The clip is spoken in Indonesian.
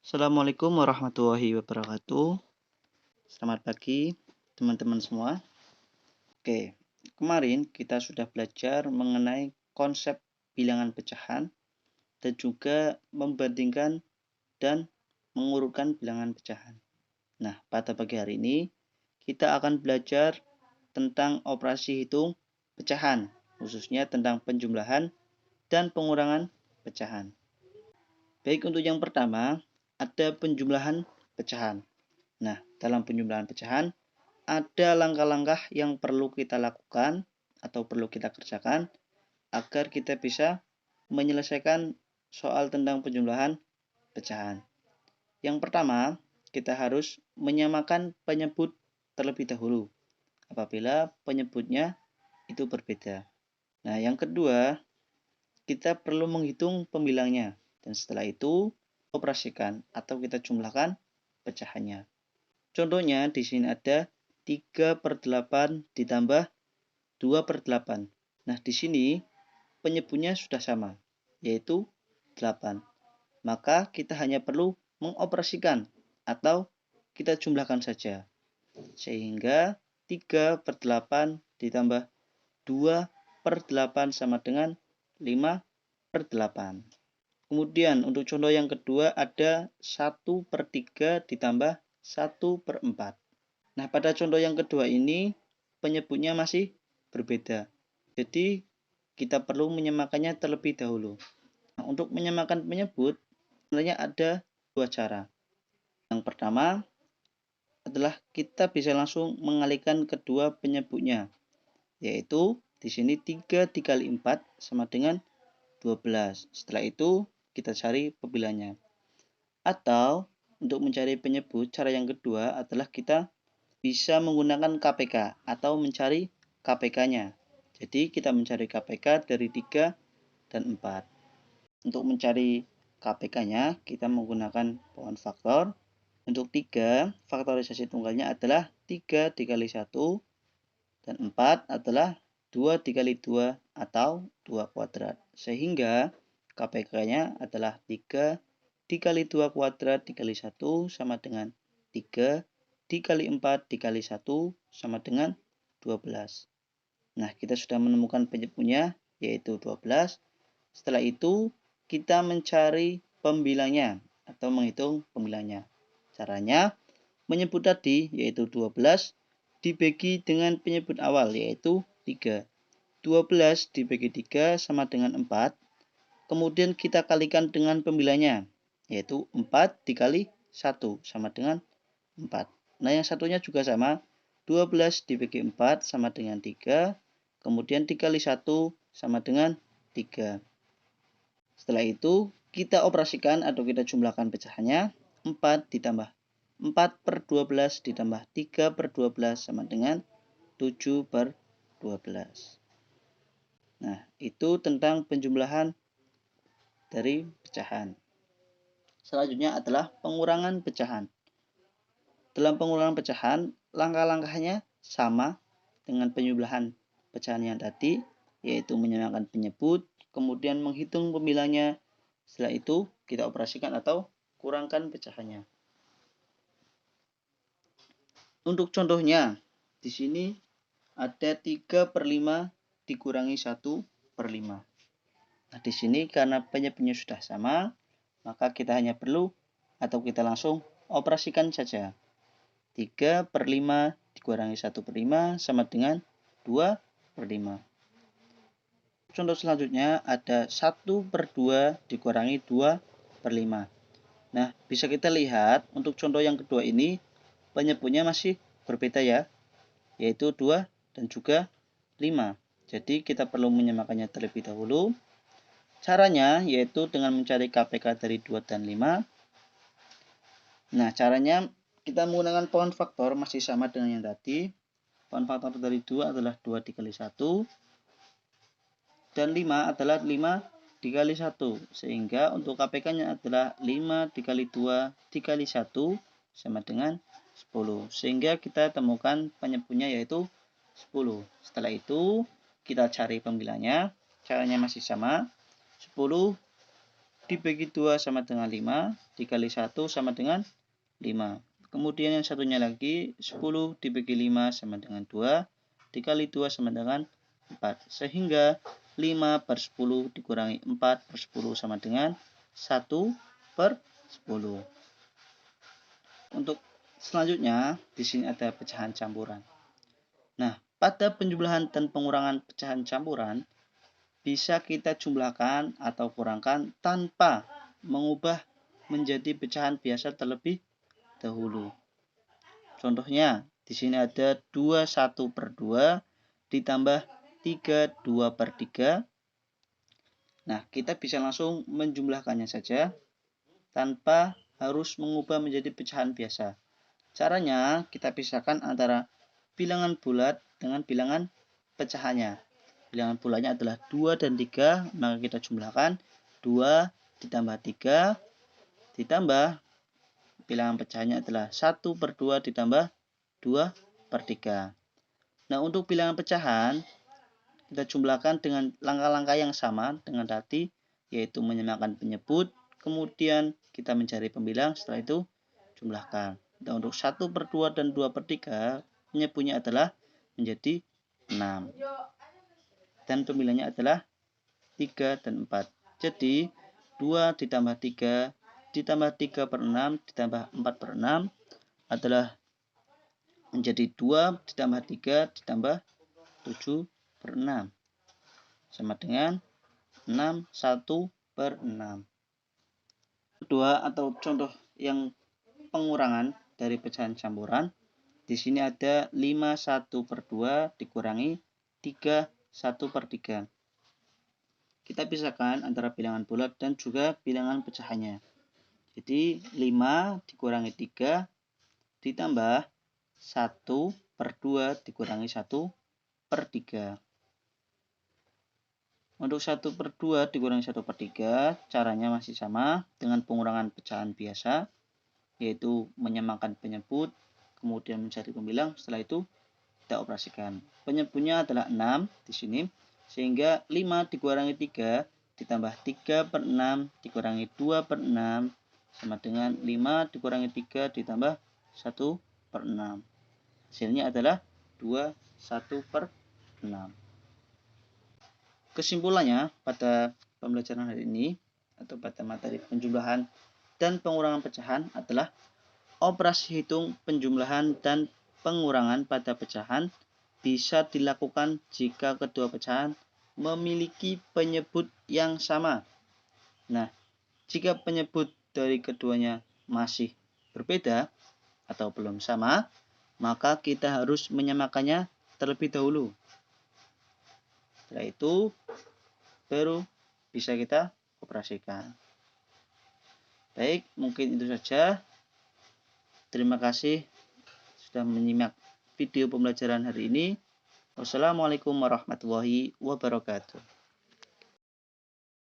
Assalamualaikum warahmatullahi wabarakatuh. Selamat pagi, teman-teman semua. Oke, kemarin kita sudah belajar mengenai konsep bilangan pecahan dan juga membandingkan dan mengurutkan bilangan pecahan. Nah, pada pagi hari ini kita akan belajar tentang operasi hitung pecahan, khususnya tentang penjumlahan dan pengurangan pecahan. Baik, untuk yang pertama, ada penjumlahan pecahan. Nah, dalam penjumlahan pecahan, ada langkah-langkah yang perlu kita lakukan atau perlu kita kerjakan agar kita bisa menyelesaikan soal tentang penjumlahan pecahan. Yang pertama, kita harus menyamakan penyebut terlebih dahulu apabila penyebutnya itu berbeda. Nah, yang kedua, kita perlu menghitung pembilangnya dan setelah itu operasikan atau kita jumlahkan pecahannya. Contohnya di sini ada 3/8 ditambah 2/8. Nah, di sini penyebutnya sudah sama, yaitu 8. Maka kita hanya perlu mengoperasikan atau kita jumlahkan saja. Sehingga 3/8 ditambah 2/8 sama dengan 5/8. Kemudian untuk contoh yang kedua ada 1/3 ditambah 1/4. Nah, pada contoh yang kedua ini penyebutnya masih berbeda. Jadi kita perlu menyamakannya terlebih dahulu. Nah, untuk menyamakan penyebut sebenarnya ada dua cara. Yang pertama adalah kita bisa langsung mengalihkan kedua penyebutnya, yaitu di sini 3 dikali 4 sama dengan 12. Setelah itu kita cari pembilangnya. Atau untuk mencari penyebut, cara yang kedua adalah kita bisa menggunakan KPK atau mencari KPK-nya. Jadi kita mencari KPK dari 3 dan 4. Untuk mencari KPK-nya kita menggunakan pohon faktor. Untuk 3, faktorisasi tunggalnya adalah 3 dikali 1 dan 4 adalah 2 dikali 2 atau 2 kuadrat. Sehingga KPK-nya adalah 3 dikali 2 kuadrat dikali 1 sama dengan 3 dikali 4 dikali 1 sama dengan 12. Nah, kita sudah menemukan penyebutnya yaitu 12. Setelah itu kita mencari pembilangnya atau menghitung pembilangnya. Caranya menyebut tadi yaitu 12 dibagi dengan penyebut awal yaitu 3. 12 dibagi 3 sama dengan 4. Kemudian kita kalikan dengan pembilangnya, yaitu 4 dikali 1 sama dengan 4. Nah, yang satunya juga sama, 12 dibagi 4 sama dengan 3. Kemudian dikali 1 sama dengan 3. Setelah itu, kita operasikan atau kita jumlahkan pecahannya. 4 ditambah 4/12 ditambah 3/12 sama dengan 7/12. Nah, itu tentang penjumlahan dari pecahan. Selanjutnya adalah pengurangan pecahan. Dalam pengurangan pecahan, langkah-langkahnya sama dengan penjumlahan pecahan yang tadi, yaitu menyamakan penyebut, kemudian menghitung pembilangnya. Setelah itu, kita operasikan atau kurangkan pecahannya. Untuk contohnya, di sini ada 3/5 dikurangi 1/5. Nah, di sini karena penyebutnya sudah sama, maka kita hanya perlu atau kita langsung operasikan saja. 3/5 dikurangi 1/5 sama dengan 2/5. Contoh selanjutnya ada 1/2 dikurangi 2/5. Nah, bisa kita lihat untuk contoh yang kedua ini penyebutnya masih berbeda ya, yaitu 2 dan juga 5. Jadi kita perlu menyamakannya terlebih dahulu. Caranya yaitu dengan mencari KPK dari 2 dan 5. Nah, caranya kita menggunakan pohon faktor masih sama dengan yang tadi. Pohon faktor dari 2 adalah 2 dikali 1. Dan 5 adalah 5 dikali 1. Sehingga untuk KPK-nya adalah 5 dikali 2 dikali 1 sama dengan 10. Sehingga kita temukan penyebutnya yaitu 10. Setelah itu kita cari pembilangnya. Caranya masih sama. 10 dibagi 2 sama dengan 5, dikali 1 sama dengan 5. Kemudian yang satunya lagi, 10 dibagi 5 sama dengan 2, dikali 2 sama dengan 4. Sehingga 5 per 10 dikurangi 4 per 10 sama dengan 1 per 10. Untuk selanjutnya, di sini ada pecahan campuran. Nah, pada penjumlahan dan pengurangan pecahan campuran, bisa kita jumlahkan atau kurangkan tanpa mengubah menjadi pecahan biasa terlebih dahulu. Contohnya, di sini ada 21 per 2 ditambah 32 per 3. Nah, kita bisa langsung menjumlahkannya saja tanpa harus mengubah menjadi pecahan biasa. Caranya, kita pisahkan antara bilangan bulat dengan bilangan pecahannya. Bilangan bulatnya adalah 2 dan 3, maka kita jumlahkan 2 ditambah 3 ditambah bilangan pecahannya adalah 1 per 2 ditambah 2 per 3. Nah, untuk bilangan pecahan, kita jumlahkan dengan langkah-langkah yang sama dengan tadi, yaitu menyamakan penyebut, kemudian kita mencari pembilang, setelah itu jumlahkan. Dan untuk 1 per 2 dan 2 per 3, penyebutnya adalah menjadi 6. Dan pembilangnya adalah 3 dan 4. Jadi, 2 ditambah 3 ditambah 3 per 6 ditambah 4 per 6 adalah menjadi 2 ditambah 3 ditambah 7 per 6. Sama dengan 6, 1 per 6. Kedua atau contoh yang pengurangan dari pecahan campuran. Di sini ada 5 1 per 2 dikurangi 3 1 per 3. Kita pisahkan antara bilangan bulat dan juga bilangan pecahannya. Jadi 5 dikurangi 3 ditambah 1 per 2 dikurangi 1 per 3. Untuk 1 per 2 dikurangi 1 per 3, caranya masih sama dengan pengurangan pecahan biasa, yaitu menyamakan penyebut, kemudian mencari pembilang, setelah itu kita operasikan. Penyebutnya adalah 6 di sini, sehingga 5 dikurangi 3 ditambah 3 per 6 dikurangi 2 per 6 sama dengan 5 dikurangi 3 ditambah 1 per 6. Hasilnya adalah 2 1 per 6. Kesimpulannya pada pembelajaran hari ini atau pada materi penjumlahan dan pengurangan pecahan adalah operasi hitung penjumlahan dan pengurangan pada pecahan bisa dilakukan jika kedua pecahan memiliki penyebut yang sama. Nah, jika penyebut dari keduanya masih berbeda atau belum sama, maka kita harus menyamakannya terlebih dahulu. Setelah itu, baru bisa kita operasikan. Baik, mungkin itu saja. Terima kasih sudah menyimak video pembelajaran hari ini. Wassalamualaikum warahmatullahi wabarakatuh.